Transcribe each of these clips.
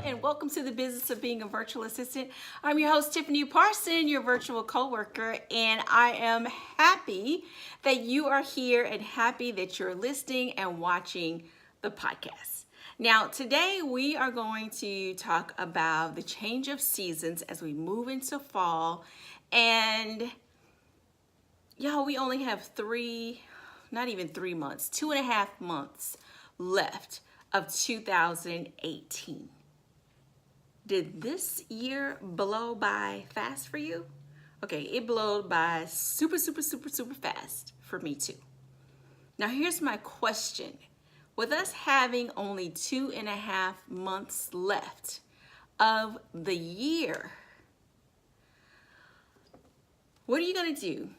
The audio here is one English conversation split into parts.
and welcome to the business of being a virtual assistant. I'm your host, Tiffany Parson, your virtual coworker, and I am happy that you are here and happy that you're listening and watching the podcast. Now, today we are going to talk about the change of seasons as we move into fall, and y'all, we only have not even 3 months, 2.5 months left of 2018. Did this year blow by fast for you? Okay, it blew by super fast for me too. Now here's my question. With us having only 2.5 months left of the year, what are you gonna do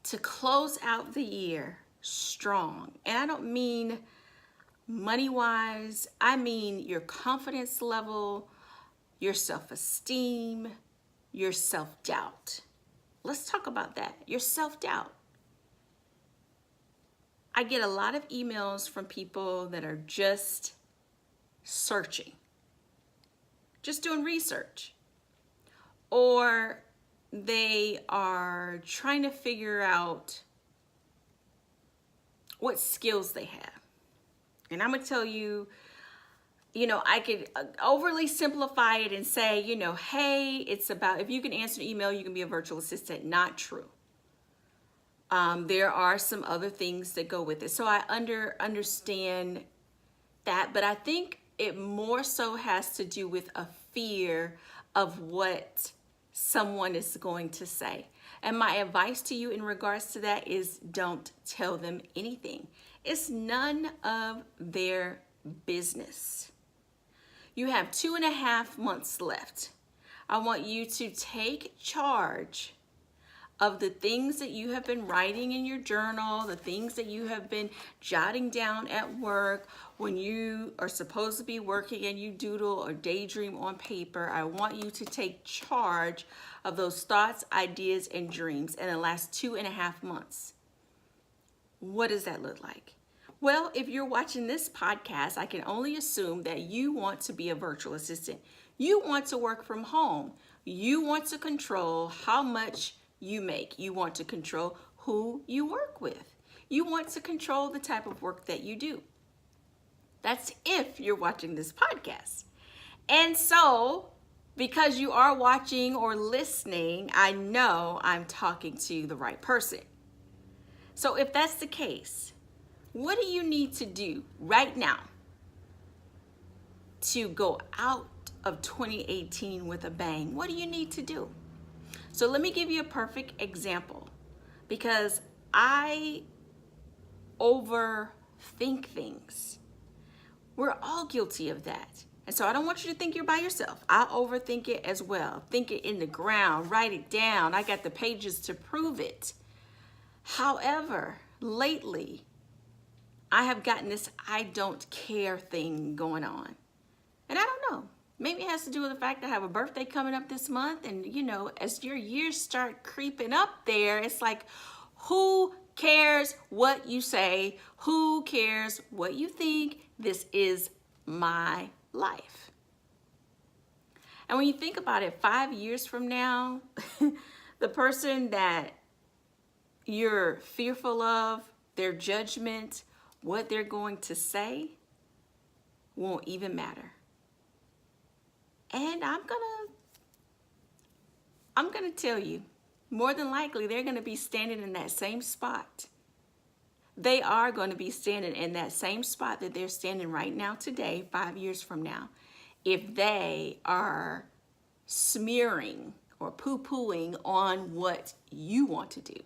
to close out the year strong? And I don't mean money-wise, I mean your confidence level, your self-esteem, your self-doubt. Let's talk about that, your self-doubt. I get a lot of emails from people that are just searching, just doing research, or they are trying to figure out what skills they have. And I'm gonna tell you, I could overly simplify it and say, hey, it's about, if you can answer an email, you can be a virtual assistant. Not true. There are some other things that go with it. So I understand that, but I think it more so has to do with a fear of what someone is going to say. And my advice to you in regards to that is don't tell them anything. It's none of their business. You have 2.5 months left. I want you to take charge of the things that you have been writing in your journal, the things that you have been jotting down at work when you are supposed to be working and you doodle or daydream on paper. I want you to take charge of those thoughts, ideas, and dreams in the last 2.5 months. What does that look like? Well, if you're watching this podcast, I can only assume that you want to be a virtual assistant. You want to work from home. You want to control how much you make. You want to control who you work with. You want to control the type of work that you do. That's if you're watching this podcast. And so, because you are watching or listening, I know I'm talking to the right person. So if that's the case, what do you need to do right now to go out of 2018 with a bang? What do you need to do? So let me give you a perfect example, because I overthink things. We're all guilty of that. And so I don't want you to think you're by yourself. I overthink it as well. Think it in the ground, write it down. I got the pages to prove it. However, lately, I have gotten this I don't care thing going on. And I don't know. Maybe it has to do with the fact that I have a birthday coming up this month. And, as your years start creeping up there, it's like, who cares what you say? Who cares what you think? This is my life. And when you think about it, 5 years from now, the person that you're fearful of, their judgment, what they're going to say, won't even matter. And I'm gonna tell you, more than likely, they're gonna be standing in that same spot. They are gonna be standing in that same spot that they're standing right now today, 5 years from now, if they are smearing or poo-pooing on what you want to do.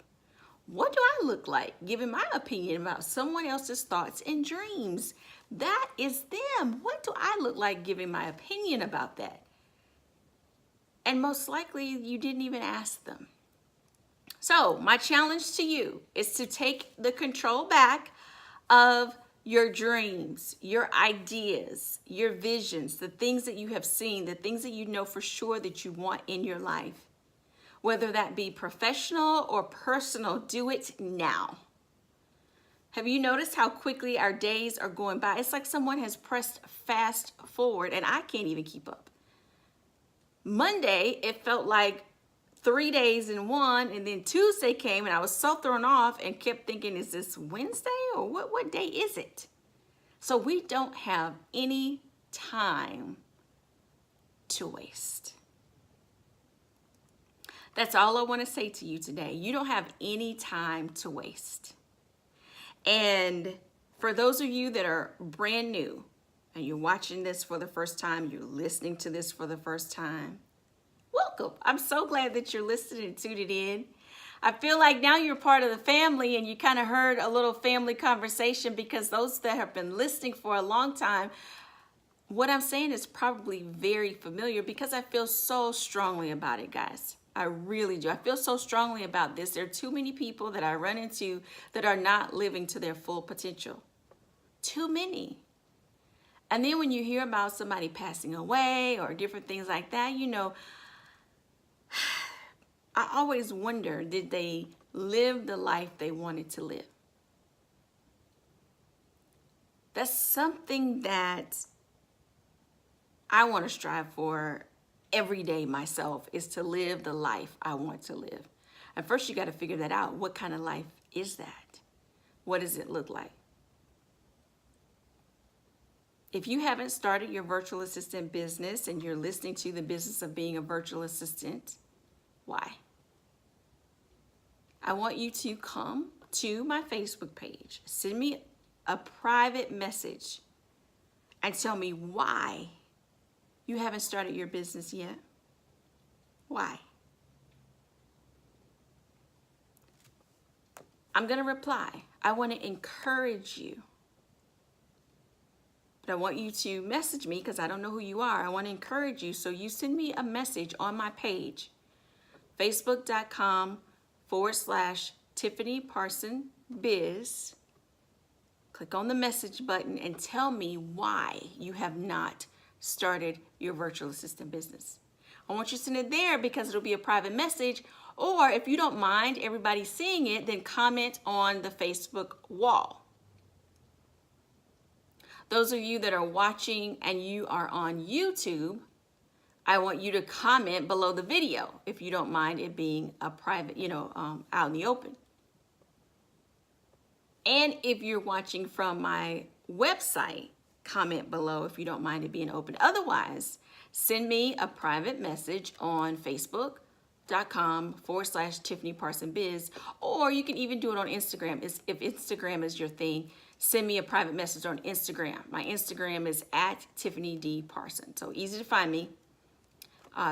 What do I look like giving my opinion about someone else's thoughts and dreams? That is them. What do I look like giving my opinion about that? And most likely you didn't even ask them. So my challenge to you is to take the control back of your dreams, your ideas, your visions, the things that you have seen, the things that you know for sure that you want in your life. Whether that be professional or personal, do it now. Have you noticed how quickly our days are going by? It's like someone has pressed fast forward and I can't even keep up. Monday, it felt like 3 days in one, and then Tuesday came and I was so thrown off and kept thinking, is this Wednesday or what day is it? So we don't have any time to waste. That's all I want to say to you today. You don't have any time to waste. And for those of you that are brand new and you're watching this for the first time, you're listening to this for the first time, welcome. I'm so glad that you're listening and tuned in. I feel like now you're part of the family and you kind of heard a little family conversation, because those that have been listening for a long time, what I'm saying is probably very familiar, because I feel so strongly about it, guys. I really do. I feel so strongly about this. There are too many people that I run into that are not living to their full potential. Too many. And then when you hear about somebody passing away or different things like that, you know, I always wonder, did they live the life they wanted to live? That's something that I want to strive for every day myself, is to live the life I want to live. And first you got to figure that out. What kind of life is that? What does it look like? If you haven't started your virtual assistant business and you're listening to the business of being a virtual assistant, why? I want you to come to my Facebook page, send me a private message and tell me why you haven't started your business yet. Why? I'm going to reply. I want to encourage you. But I want you to message me, because I don't know who you are. I want to encourage you. So you send me a message on my page, facebook.com/Tiffany Parson Biz. Click on the message button and tell me why you have not started your virtual assistant business. I want you to send it there because it'll be a private message, or if you don't mind everybody seeing it, then comment on the Facebook wall. Those of you that are watching and you are on YouTube, I want you to comment below the video if you don't mind it being a private, out in the open. And if you're watching from my website, comment below if you don't mind it being open. Otherwise, send me a private message on facebook.com/Tiffany Parson Biz, or you can even do it on Instagram. If Instagram is your thing, send me a private message on Instagram. My Instagram is @TiffanyD Parson. So easy to find me.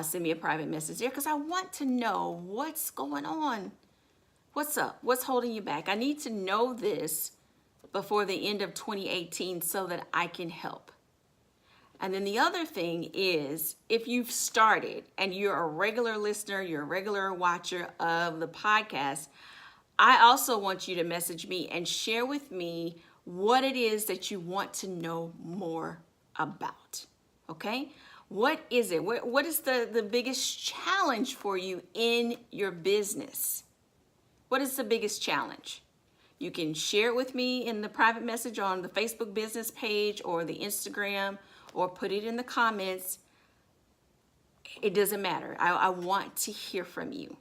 Send me a private message there, because I want to know what's going on. What's up? What's holding you back? I need to know this before the end of 2018 so that I can help. And then the other thing is, if you've started and you're a regular listener, you're a regular watcher of the podcast, I also want you to message me and share with me what it is that you want to know more about. Okay? What is it? What is the biggest challenge for you in your business? What is the biggest challenge? You can share it with me in the private message on the Facebook business page or the Instagram, or put it in the comments. It doesn't matter. I want to hear from you.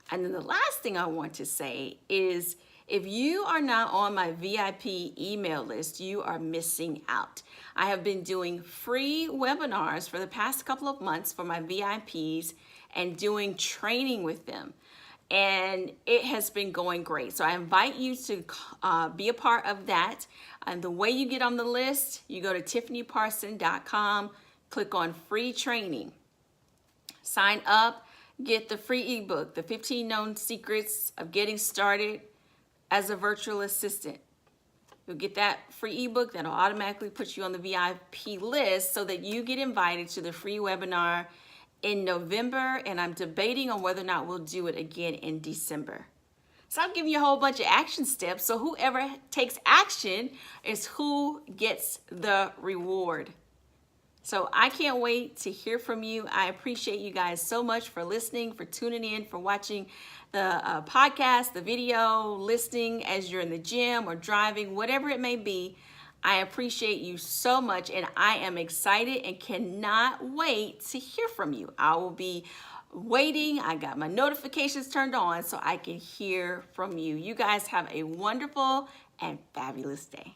And then the last thing I want to say is, if you are not on my VIP email list, you are missing out. I have been doing free webinars for the past couple of months for my VIPs and doing training with them. And it has been going great. So I invite you to be a part of that. And the way you get on the list, you go to tiffanyparson.com, click on free training, sign up, get the free ebook, the 15 known secrets of getting started as a virtual assistant. You'll get that free ebook that'll automatically put you on the VIP list so that you get invited to the free webinar in November, and I'm debating on whether or not we'll do it again in December. So I'm giving you a whole bunch of action steps, so whoever takes action is who gets the reward. So I can't wait to hear from you. I appreciate you guys so much for listening, for tuning in, for watching the podcast, the video, listening as you're in the gym or driving, whatever it may be. I appreciate you so much, and I am excited and cannot wait to hear from you. I will be waiting. I got my notifications turned on so I can hear from you. You guys have a wonderful and fabulous day.